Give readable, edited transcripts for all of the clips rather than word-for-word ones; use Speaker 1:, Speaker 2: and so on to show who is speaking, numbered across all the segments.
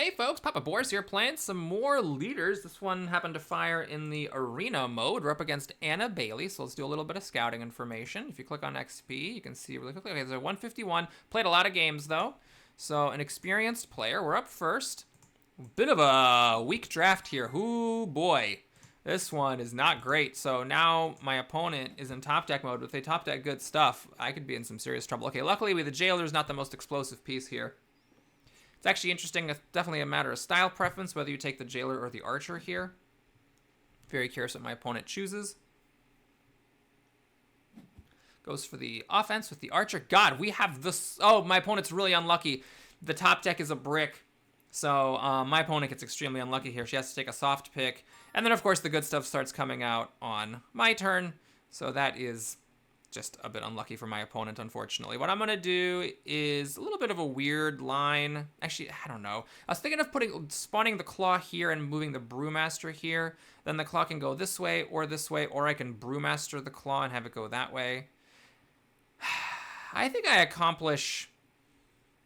Speaker 1: Hey folks, Papa Boris here playing some more leaders. This one happened to fire in the arena mode. We're up against Anna Bailey, so let's do a little bit of scouting information. If you click on XP, you can see really quickly. Okay, there's a 151. Played a lot of games though. So an experienced player. We're up first. Bit of a weak draft here. Ooh boy. This one is not great. So now my opponent is in top deck mode. If they top deck good stuff, I could be in some serious trouble. Okay, luckily the jailer's not the most explosive piece here. It's actually interesting. It's definitely a matter of style preference, whether you take the jailer or the archer here. Very curious what my opponent chooses. Goes for the offense with the archer. God, we have this. Oh, my opponent's really unlucky. The top deck is a brick. So my opponent gets extremely unlucky here. She has to take a soft pick. And then, of course, the good stuff starts coming out on my turn. So that is just a bit unlucky for my opponent, unfortunately. What I'm going to do is a little bit of a weird line. Actually, I don't know. I was thinking of spawning the claw here and moving the brewmaster here. Then the claw can go this way, or I can brewmaster the claw and have it go that way. I think I accomplish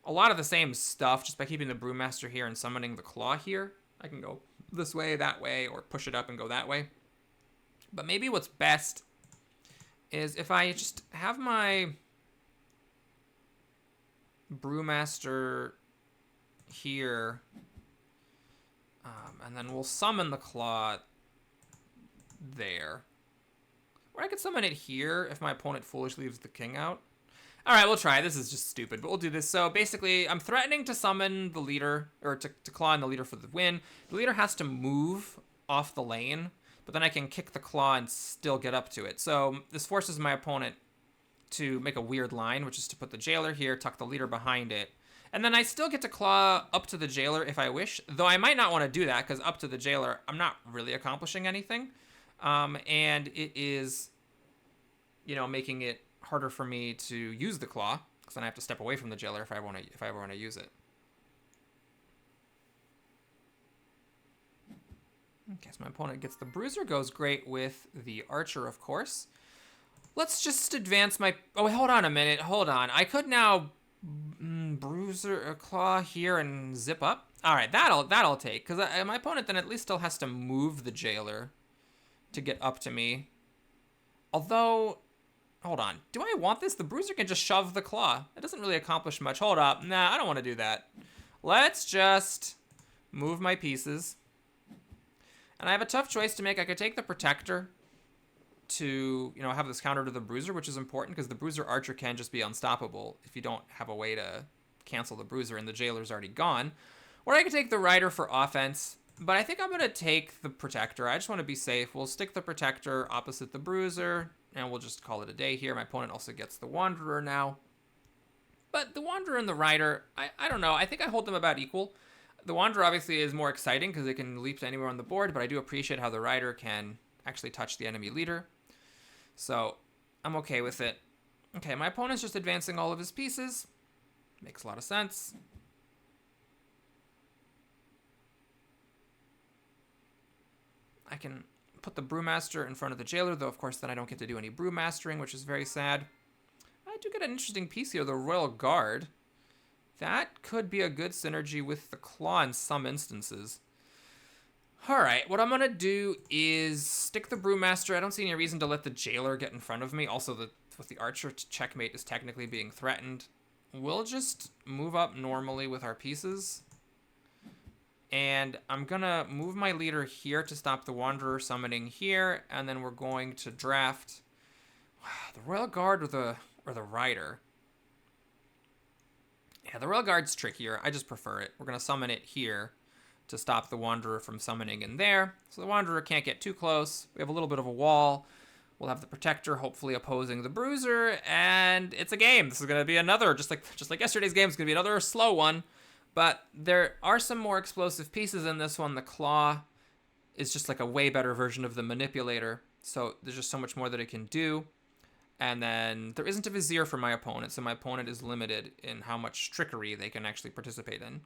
Speaker 1: a lot of the same stuff just by keeping the brewmaster here and summoning the claw here. I can go this way, that way, or push it up and go that way. But maybe what's best is if I just have my brewmaster here, and then we'll summon the claw there. Or I could summon it here if my opponent foolishly leaves the king out. All right, we'll try. This is just stupid, but we'll do this. So basically, I'm threatening to summon the leader, or to claw in the leader for the win. The leader has to move off the lane, but then I can kick the claw and still get up to it. So this forces my opponent to make a weird line, which is to put the jailer here, tuck the leader behind it. And then I still get to claw up to the jailer if I wish, though I might not want to do that because up to the jailer, I'm not really accomplishing anything. And it is, making it harder for me to use the claw because then I have to step away from the jailer if I ever want to use it. Okay, so my opponent gets the bruiser, goes great with the archer, of course. Let's just advance my... Oh, hold on a minute. Hold on. I could now bruiser claw here and zip up. All right, that'll take, because my opponent then at least still has to move the jailer to get up to me. Although, hold on. Do I want this? The bruiser can just shove the claw. It doesn't really accomplish much. Hold up. Nah, I don't want to do that. Let's just move my pieces. And I have a tough choice to make. I could take the protector to, have this counter to the bruiser, which is important because the bruiser archer can just be unstoppable if you don't have a way to cancel the bruiser and the jailer's already gone. Or I could take the rider for offense, but I think I'm going to take the protector. I just want to be safe. We'll stick the protector opposite the bruiser, and we'll just call it a day here. My opponent also gets the wanderer now. But the wanderer and the rider, I don't know. I think I hold them about equal. The wanderer obviously is more exciting because it can leap to anywhere on the board, but I do appreciate how the rider can actually touch the enemy leader. So I'm okay with it. Okay, my opponent's just advancing all of his pieces. Makes a lot of sense. I can put the brewmaster in front of the jailer, though of course then I don't get to do any brewmastering, which is very sad. I do get an interesting piece here, the Royal Guard. That could be a good synergy with the claw in some instances. All right, what I'm going to do is stick the brewmaster. I don't see any reason to let the jailer get in front of me. Also, with the archer, checkmate is technically being threatened. We'll just move up normally with our pieces. And I'm going to move my leader here to stop the wanderer summoning here. And then we're going to draft the Royal Guard or the rider. Yeah, the Royal Guard's trickier. I just prefer it. We're going to summon it here to stop the Wanderer from summoning in there. So the Wanderer can't get too close. We have a little bit of a wall. We'll have the Protector hopefully opposing the Bruiser, and it's a game. This is going to be another, just like yesterday's game, it's going to be another slow one. But there are some more explosive pieces in this one. The Claw is just like a way better version of the Manipulator. So there's just so much more that it can do. And then there isn't a Vizier for my opponent, so my opponent is limited in how much trickery they can actually participate in.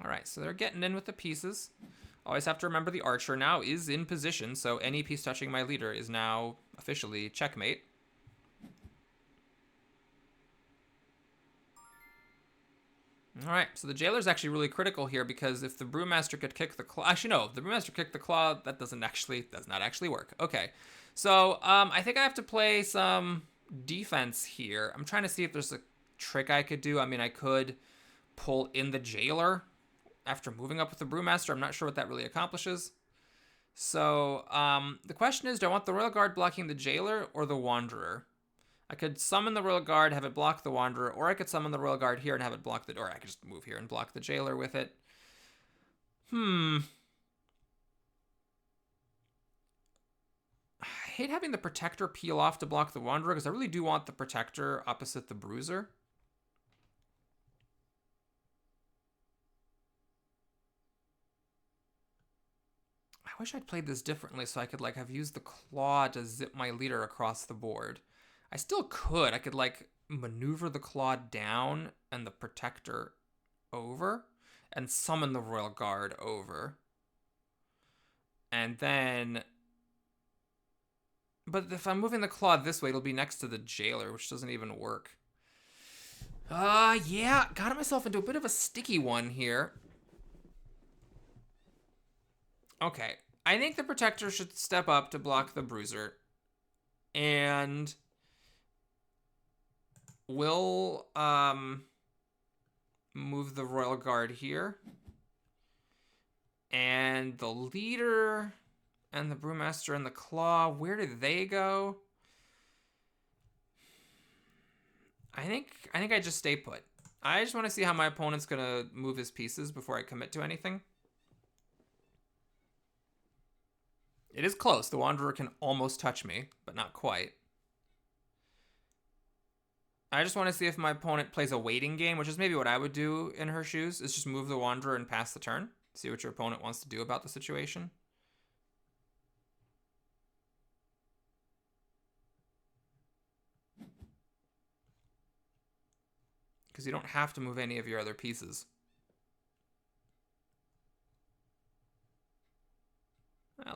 Speaker 1: All right, so they're getting in with the pieces. Always have to remember the archer now is in position, so any piece touching my leader is now officially checkmate. All right, so the jailer's actually really critical here because if the brewmaster could kick the claw, actually no, if the brewmaster kicked the claw, that does not actually work. Okay, so I think I have to play some defense here. I'm trying to see if there's a trick I could do. I mean, I could pull in the jailer after moving up with the brewmaster. I'm not sure what that really accomplishes. So the question is, do I want the royal guard blocking the jailer or the wanderer? I could summon the royal guard, have it block the wanderer, or I could summon the royal guard here and have it block the, or I could just move here and block the jailer with it. I hate having the protector peel off to block the wanderer because I really do want the protector opposite the bruiser. I wish I'd played this differently so I could like have used the claw to zip my leader across the board. I still could. I could like maneuver the claw down and the protector over and summon the royal guard over. And then, but if I'm moving the claw this way, it'll be next to the jailer, which doesn't even work. Yeah, got myself into a bit of a sticky one here. Okay, I think the protector should step up to block the bruiser. And we'll move the royal guard here. And the leader and the brewmaster and the claw, where did they go? I think I just stay put. I just want to see how my opponent's gonna move his pieces before I commit to anything. It is close. The wanderer can almost touch me, but not quite. I just want to see if my opponent plays a waiting game, which is maybe what I would do in her shoes, is just move the wanderer and pass the turn. See what your opponent wants to do about the situation. Because you don't have to move any of your other pieces.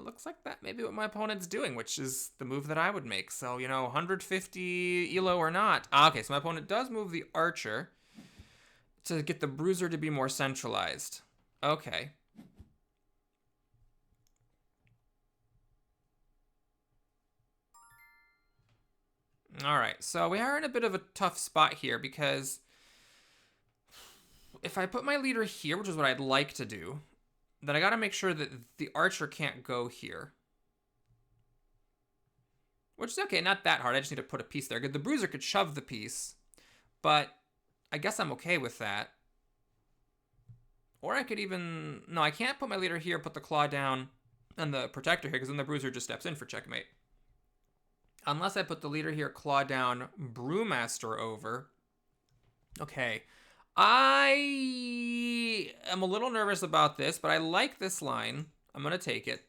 Speaker 1: Looks like that may be what my opponent's doing, which is the move that I would make. So, 150 elo or not. Okay, so my opponent does move the archer to get the bruiser to be more centralized. Okay. All right, so we are in a bit of a tough spot here because if I put my leader here, which is what I'd like to do, then I got to make sure that the archer can't go here. Which is okay, not that hard. I just need to put a piece there. The bruiser could shove the piece, but I guess I'm okay with that. Or I could even... No, I can't put my leader here, put the claw down, and the protector here, because then the bruiser just steps in for checkmate. Unless I put the leader here, claw down, brewmaster over. Okay. I am a little nervous about this, but I like this line. I'm going to take it.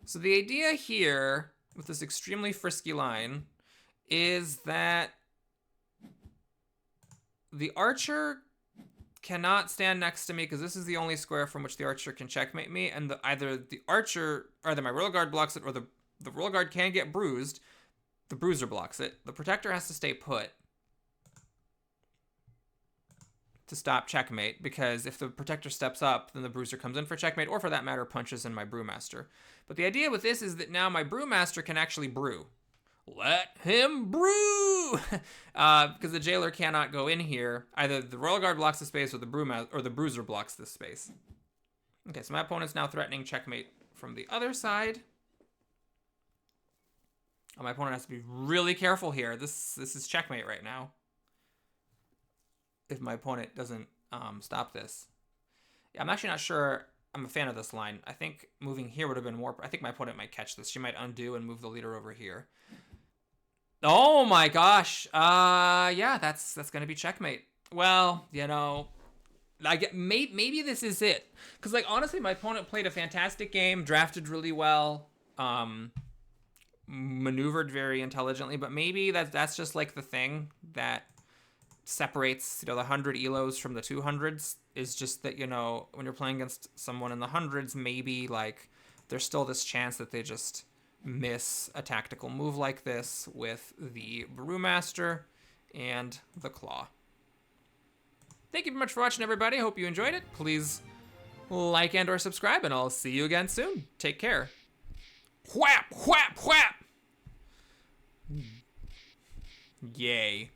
Speaker 1: So the idea here with this extremely frisky line is that the archer cannot stand next to me because this is the only square from which the archer can checkmate me, and either my royal guard blocks it, or the royal guard can get bruised. The bruiser blocks it. The protector has to stay put to stop checkmate, because if the protector steps up, then the bruiser comes in for checkmate, or for that matter, punches in my brewmaster. But the idea with this is that now my brewmaster can actually brew. Let him brew! Because the jailer cannot go in here. Either the royal guard blocks the space, or the bruiser blocks this space. Okay, so my opponent's now threatening checkmate from the other side. Oh, my opponent has to be really careful here. This is checkmate right now. If my opponent doesn't stop this. Yeah, I'm actually not sure I'm a fan of this line. I think moving here would have been more... I think my opponent might catch this. She might undo and move the leader over here. Oh my gosh. Yeah, that's going to be checkmate. Well, maybe this is it. Because, honestly, my opponent played a fantastic game, drafted really well, maneuvered very intelligently, but maybe that's just, the thing that separates, the 100 elos from the 200s, is just that, when you're playing against someone in the hundreds, maybe, there's still this chance that they just miss a tactical move like this with the brewmaster and the claw. Thank you very much for watching, everybody. Hope you enjoyed it. Please like and or subscribe, and I'll see you again soon. Take care. Whap, whap, whap. Yay.